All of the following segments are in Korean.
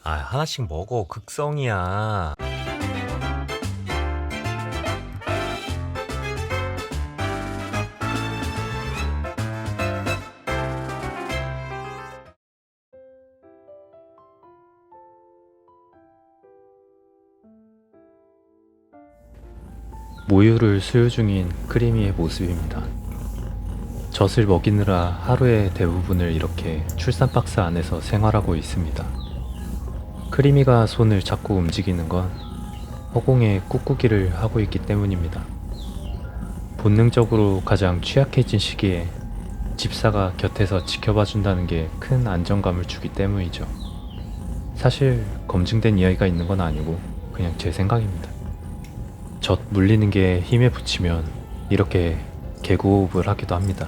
아, 하나씩 먹어. 극성이야. 모유를 수유 중인 크리미의 모습입니다. 젖을 먹이느라 하루의 대부분을 이렇게 출산 박스 안에서 생활하고 있습니다. 크리미가 손을 자꾸 움직이는 건 허공에 꾹꾹이를 하고 있기 때문입니다. 본능적으로 가장 취약해진 시기에 집사가 곁에서 지켜봐 준다는 게 큰 안정감을 주기 때문이죠. 사실 검증된 이야기가 있는 건 아니고 그냥 제 생각입니다. 젖 물리는 게 힘에 붙이면 이렇게 개고흡을 하기도 합니다.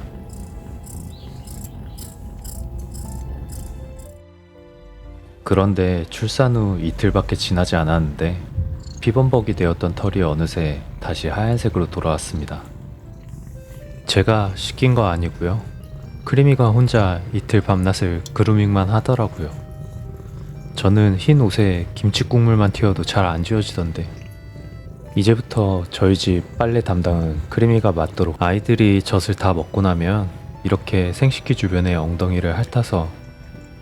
그런데 출산 후 이틀밖에 지나지 않았는데 피범벅이 되었던 털이 어느새 다시 하얀색으로 돌아왔습니다. 제가 시킨 거 아니고요. 크리미가 혼자 이틀 밤낮을 그루밍만 하더라고요. 저는 흰 옷에 김치국물만 튀어도 잘 안 지워지던데 이제부터 저희 집 빨래 담당은 크리미가 맡도록, 아이들이 젖을 다 먹고 나면 이렇게 생식기 주변에 엉덩이를 핥아서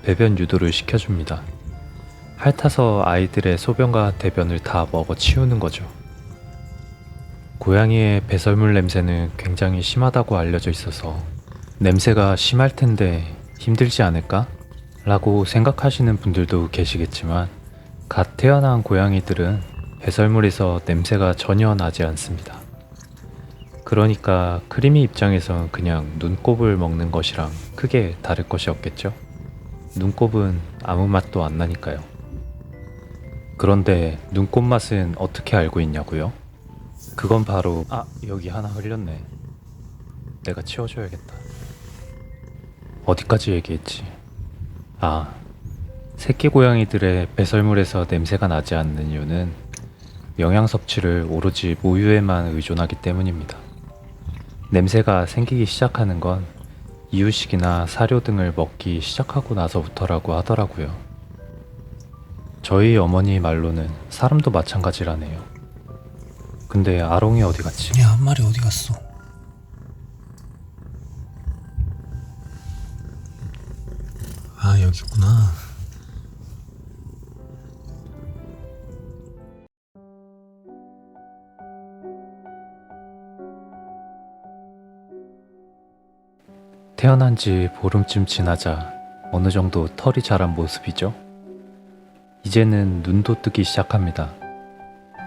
배변 유도를 시켜줍니다. 핥아서 아이들의 소변과 대변을 다 먹어 치우는 거죠. 고양이의 배설물 냄새는 굉장히 심하다고 알려져 있어서 냄새가 심할 텐데 힘들지 않을까? 라고 생각하시는 분들도 계시겠지만 갓 태어난 고양이들은 배설물에서 냄새가 전혀 나지 않습니다. 그러니까 크리미 입장에선 그냥 눈곱을 먹는 것이랑 크게 다를 것이 없겠죠? 눈곱은 아무 맛도 안 나니까요. 그런데 눈곱 맛은 어떻게 알고 있냐고요? 그건 바로 여기 하나 흘렸네. 내가 치워줘야겠다. 어디까지 얘기했지? 새끼 고양이들의 배설물에서 냄새가 나지 않는 이유는 영양 섭취를 오로지 모유에만 의존하기 때문입니다. 냄새가 생기기 시작하는 건 이유식이나 사료 등을 먹기 시작하고 나서부터라고 하더라고요. 저희 어머니 말로는 사람도 마찬가지라네요. 근데 아롱이 어디 갔지? 야, 한 마리 어디 갔어? 아, 여기 있구나. 태어난 지 보름쯤 지나자 어느 정도 털이 자란 모습이죠. 이제는 눈도 뜨기 시작합니다.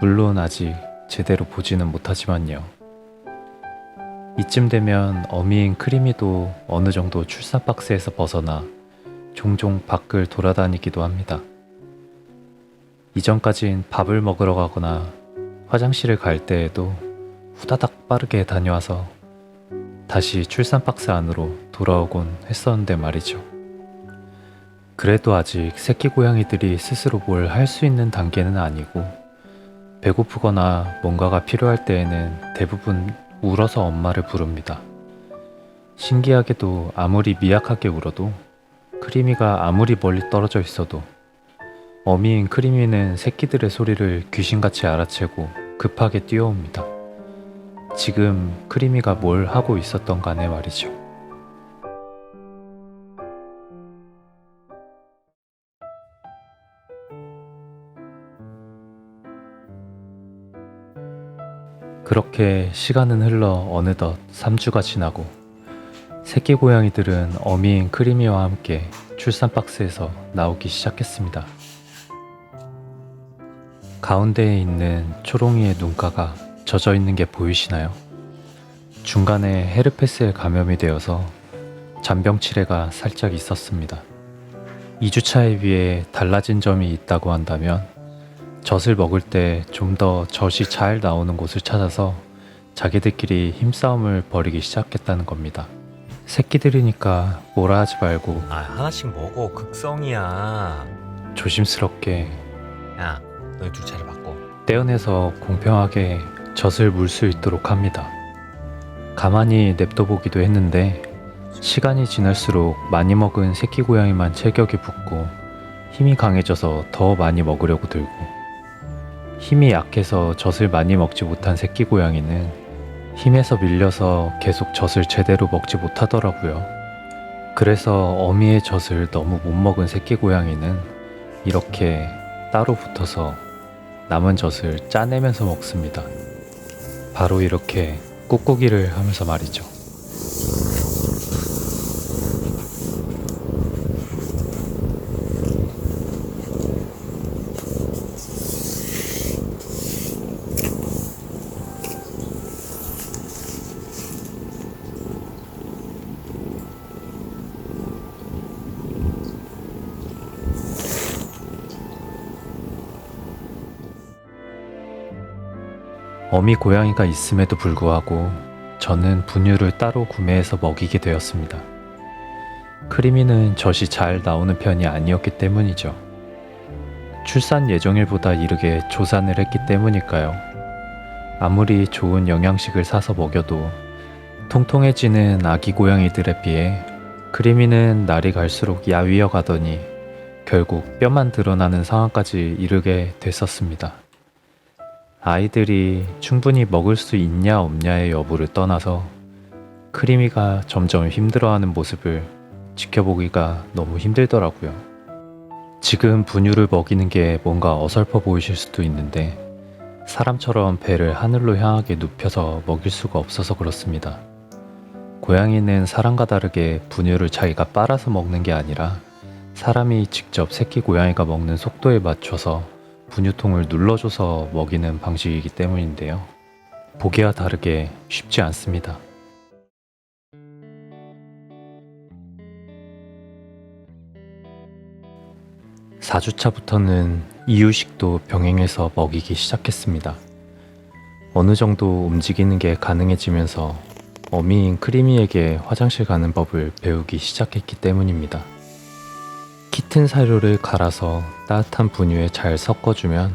물론 아직 제대로 보지는 못하지만요. 이쯤 되면 어미인 크리미도 어느 정도 출산 박스에서 벗어나 종종 밖을 돌아다니기도 합니다. 이전까진 밥을 먹으러 가거나 화장실을 갈 때에도 후다닥 빠르게 다녀와서 다시 출산 박스 안으로 돌아오곤 했었는데 말이죠. 그래도 아직 새끼 고양이들이 스스로 뭘 할 수 있는 단계는 아니고 배고프거나 뭔가가 필요할 때에는 대부분 울어서 엄마를 부릅니다. 신기하게도 아무리 미약하게 울어도 크리미가 아무리 멀리 떨어져 있어도 어미인 크리미는 새끼들의 소리를 귀신같이 알아채고 급하게 뛰어옵니다. 지금 크리미가 뭘 하고 있었던 간에 말이죠. 그렇게 시간은 흘러 어느덧 3주가 지나고 새끼 고양이들은 어미인 크리미와 함께 출산 박스에서 나오기 시작했습니다. 가운데에 있는 초롱이의 눈가가 젖어 있는 게 보이시나요? 중간에 헤르페스에 감염이 되어서 잔병치레가 살짝 있었습니다. 2주차에 비해 달라진 점이 있다고 한다면 젖을 먹을 때 좀 더 젖이 잘 나오는 곳을 찾아서 자기들끼리 힘싸움을 벌이기 시작했다는 겁니다. 새끼들이니까 뭐라 하지 말고 아, 하나씩 먹어. 극성이야. 조심스럽게 야, 너희 둘 자리 바꿔. 떼어내서 공평하게 젖을 물 수 있도록 합니다. 가만히 냅둬보기도 했는데 시간이 지날수록 많이 먹은 새끼 고양이만 체격이 붓고 힘이 강해져서 더 많이 먹으려고 들고, 힘이 약해서 젖을 많이 먹지 못한 새끼 고양이는 힘에서 밀려서 계속 젖을 제대로 먹지 못하더라고요. 그래서 어미의 젖을 너무 못 먹은 새끼 고양이는 이렇게 따로 붙어서 남은 젖을 짜내면서 먹습니다. 바로 이렇게 꾹꾹이를 하면서 말이죠. 어미 고양이가 있음에도 불구하고 저는 분유를 따로 구매해서 먹이게 되었습니다. 크리미는 젖이 잘 나오는 편이 아니었기 때문이죠. 출산 예정일보다 이르게 조산을 했기 때문일까요? 아무리 좋은 영양식을 사서 먹여도 통통해지는 아기 고양이들에 비해 크리미는 날이 갈수록 야위어 가더니 결국 뼈만 드러나는 상황까지 이르게 됐었습니다. 아이들이 충분히 먹을 수 있냐 없냐의 여부를 떠나서 크리미가 점점 힘들어하는 모습을 지켜보기가 너무 힘들더라고요. 지금 분유를 먹이는 게 뭔가 어설퍼 보이실 수도 있는데 사람처럼 배를 하늘로 향하게 눕혀서 먹일 수가 없어서 그렇습니다. 고양이는 사람과 다르게 분유를 자기가 빨아서 먹는 게 아니라 사람이 직접 새끼 고양이가 먹는 속도에 맞춰서 분유통을 눌러줘서 먹이는 방식이기 때문인데요. 보기와 다르게 쉽지 않습니다. (4주차부터는) 이유식도 병행해서 먹이기 시작했습니다. 어느 정도 움직이는 게 가능해지면서 어미인 크리미에게 화장실 가는 법을 배우기 시작했기 때문입니다. 키튼 사료를 갈아서 따뜻한 분유에 잘 섞어주면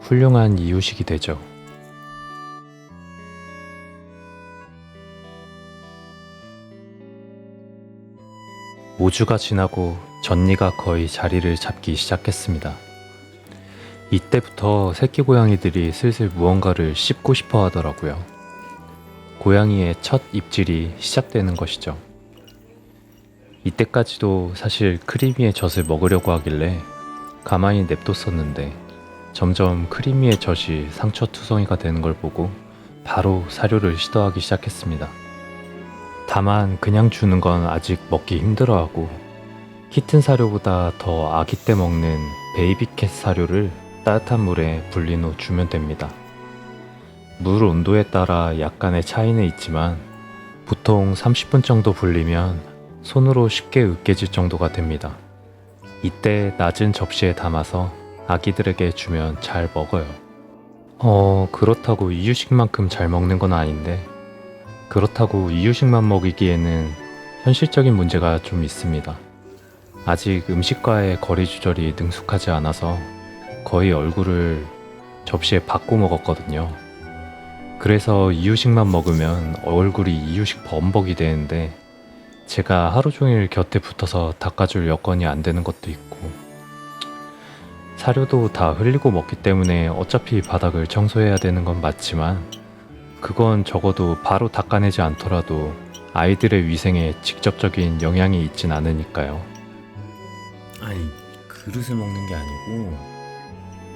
훌륭한 이유식이 되죠. (5주가) 지나고 전니가 거의 자리를 잡기 시작했습니다. 이때부터 새끼 고양이들이 슬슬 무언가를 씹고 싶어 하더라고요. 고양이의 첫 입질이 시작되는 것이죠. 이때까지도 사실 크리미의 젖을 먹으려고 하길래 가만히 냅뒀었는데 점점 크리미의 젖이 상처투성이가 되는 걸 보고 바로 사료를 시도하기 시작했습니다. 다만 그냥 주는 건 아직 먹기 힘들어하고 키튼 사료보다 더 아기 때 먹는 베이비캣 사료를 따뜻한 물에 불린 후 주면 됩니다. 물 온도에 따라 약간의 차이는 있지만 보통 30분 정도 불리면 손으로 쉽게 으깨질 정도가 됩니다. 이때 낮은 접시에 담아서 아기들에게 주면 잘 먹어요. 그렇다고 이유식만큼 잘 먹는 건 아닌데 그렇다고 이유식만 먹이기에는 현실적인 문제가 좀 있습니다. 아직 음식과의 거리 조절이 능숙하지 않아서 거의 얼굴을 접시에 받고 먹었거든요. 그래서 이유식만 먹으면 얼굴이 이유식 범벅이 되는데 제가 하루 종일 곁에 붙어서 닦아줄 여건이 안 되는 것도 있고 사료도 다 흘리고 먹기 때문에 어차피 바닥을 청소해야 되는 건 맞지만 그건 적어도 바로 닦아내지 않더라도 아이들의 위생에 직접적인 영향이 있진 않으니까요. 아니, 그릇을 먹는 게 아니고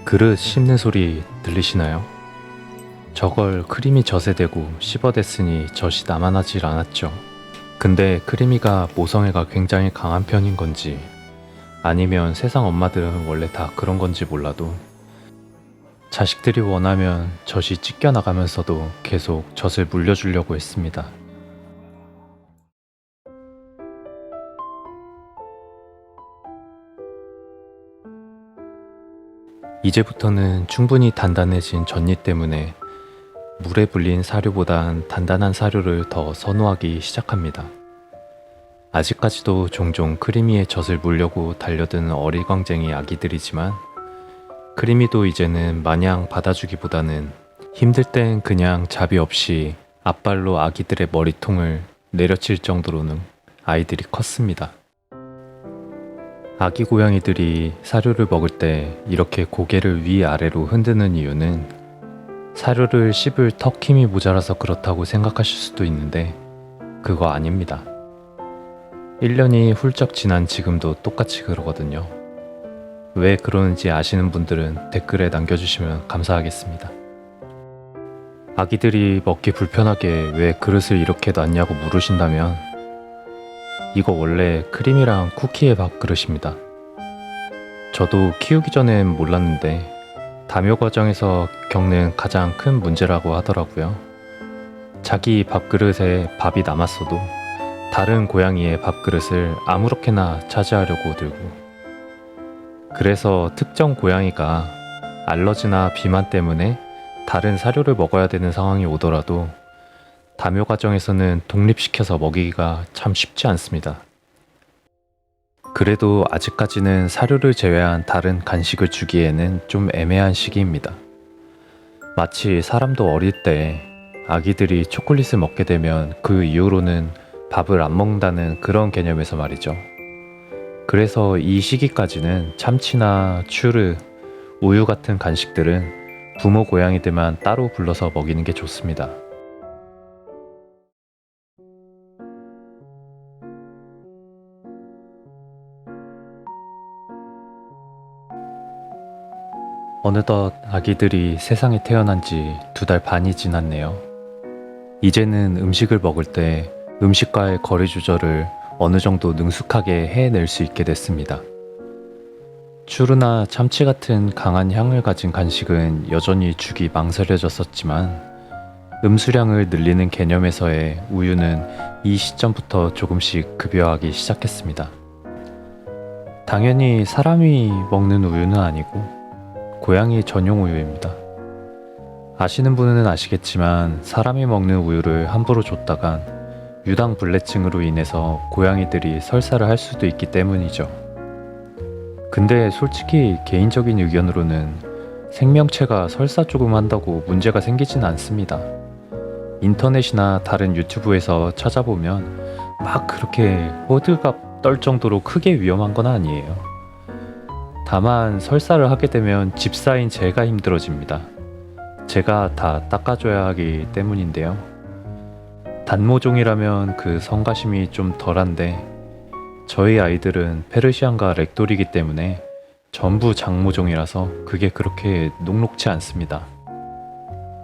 그릇 씹는 소리 들리시나요? 저걸 크리미 젖에 대고 씹어댔으니 젖이 남아나질 않았죠. 근데 크리미가 모성애가 굉장히 강한 편인 건지 아니면 세상 엄마들은 원래 다 그런 건지 몰라도 자식들이 원하면 젖이 찢겨나가면서도 계속 젖을 물려주려고 했습니다. 이제부터는 충분히 단단해진 전니 때문에 물에 불린 사료보단 단단한 사료를 더 선호하기 시작합니다. 아직까지도 종종 크리미의 젖을 물려고 달려드는 어리광쟁이 아기들이지만 크리미도 이제는 마냥 받아주기보다는 힘들 땐 그냥 자비 없이 앞발로 아기들의 머리통을 내려칠 정도로는 아이들이 컸습니다. 아기 고양이들이 사료를 먹을 때 이렇게 고개를 위아래로 흔드는 이유는 사료를 씹을 턱 힘이 모자라서 그렇다고 생각하실 수도 있는데 그거 아닙니다. 1년이 훌쩍 지난 지금도 똑같이 그러거든요. 왜 그러는지 아시는 분들은 댓글에 남겨주시면 감사하겠습니다. 아기들이 먹기 불편하게 왜 그릇을 이렇게 놨냐고 물으신다면 이거 원래 크림이랑 쿠키의 밥그릇입니다. 저도 키우기 전엔 몰랐는데 다묘 과정에서 겪는 가장 큰 문제라고 하더라고요. 자기 밥그릇에 밥이 남았어도 다른 고양이의 밥그릇을 아무렇게나 차지하려고 들고, 그래서 특정 고양이가 알러지나 비만 때문에 다른 사료를 먹어야 되는 상황이 오더라도 다묘 과정에서는 독립시켜서 먹이기가 참 쉽지 않습니다. 그래도 아직까지는 사료를 제외한 다른 간식을 주기에는 좀 애매한 시기입니다. 마치 사람도 어릴 때 아기들이 초콜릿을 먹게 되면 그 이후로는 밥을 안 먹는다는 그런 개념에서 말이죠. 그래서 이 시기까지는 참치나 추르, 우유 같은 간식들은 부모 고양이들만 따로 불러서 먹이는 게 좋습니다. 어느덧 아기들이 세상에 태어난 지 2달 반이 지났네요. 이제는 음식을 먹을 때 음식과의 거리 조절을 어느 정도 능숙하게 해낼 수 있게 됐습니다. 추루나 참치 같은 강한 향을 가진 간식은 여전히 주기 망설여졌었지만 음수량을 늘리는 개념에서의 우유는 이 시점부터 조금씩 급여하기 시작했습니다. 당연히 사람이 먹는 우유는 아니고 고양이 전용 우유입니다. 아시는 분은 아시겠지만 사람이 먹는 우유를 함부로 줬다간 유당불내증으로 인해서 고양이들이 설사를 할 수도 있기 때문이죠. 근데 솔직히 개인적인 의견으로는 생명체가 설사 조금 한다고 문제가 생기진 않습니다. 인터넷이나 다른 유튜브에서 찾아보면 막 그렇게 호들갑 떨 정도로 크게 위험한 건 아니에요. 다만 설사를 하게 되면 집사인 제가 힘들어집니다. 제가 다 닦아줘야 하기 때문인데요. 단모종이라면 그 성가심이 좀 덜한데 저희 아이들은 페르시안과 렉돌이기 때문에 전부 장모종이라서 그게 그렇게 녹록지 않습니다.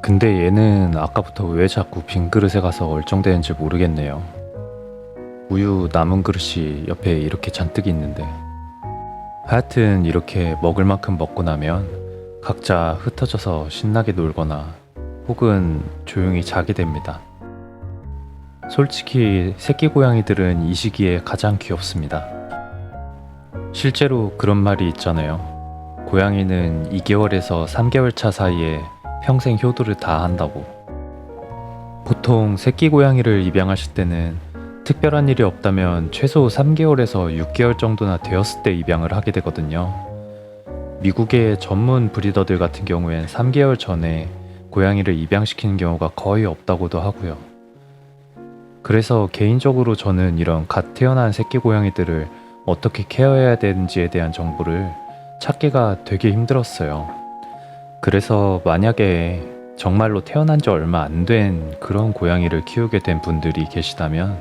근데 얘는 아까부터 왜 자꾸 빈 그릇에 가서 얼쩡대는지 모르겠네요. 우유 남은 그릇이 옆에 이렇게 잔뜩 있는데, 하여튼 이렇게 먹을 만큼 먹고 나면 각자 흩어져서 신나게 놀거나 혹은 조용히 자게 됩니다. 솔직히 새끼 고양이들은 이 시기에 가장 귀엽습니다. 실제로 그런 말이 있잖아요. 고양이는 2개월에서 3개월 차 사이에 평생 효도를 다 한다고. 보통 새끼 고양이를 입양하실 때는 특별한 일이 없다면 최소 3개월에서 6개월 정도나 되었을 때 입양을 하게 되거든요. 미국의 전문 브리더들 같은 경우엔 3개월 전에 고양이를 입양시키는 경우가 거의 없다고도 하고요. 그래서 개인적으로 저는 이런 갓 태어난 새끼 고양이들을 어떻게 케어해야 되는지에 대한 정보를 찾기가 되게 힘들었어요. 그래서 만약에 정말로 태어난 지 얼마 안 된 그런 고양이를 키우게 된 분들이 계시다면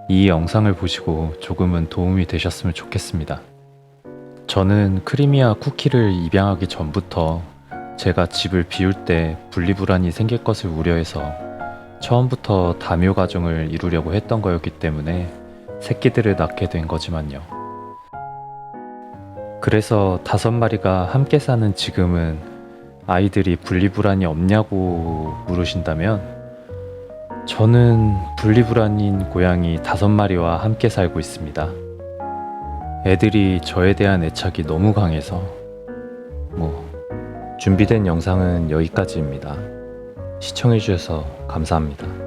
이 영상을 보시고 조금은 도움이 되셨으면 좋겠습니다. 저는 크리미와 쿠키를 입양하기 전부터 제가 집을 비울 때 분리불안이 생길 것을 우려해서 처음부터 다묘 가정을 이루려고 했던 거였기 때문에 새끼들을 낳게 된 거지만요. 그래서 5마리가 함께 사는 지금은 아이들이 분리불안이 없냐고 물으신다면 저는 분리불안인 고양이 5마리와 함께 살고 있습니다. 애들이 저에 대한 애착이 너무 강해서 준비된 영상은 여기까지입니다. 시청해주셔서 감사합니다.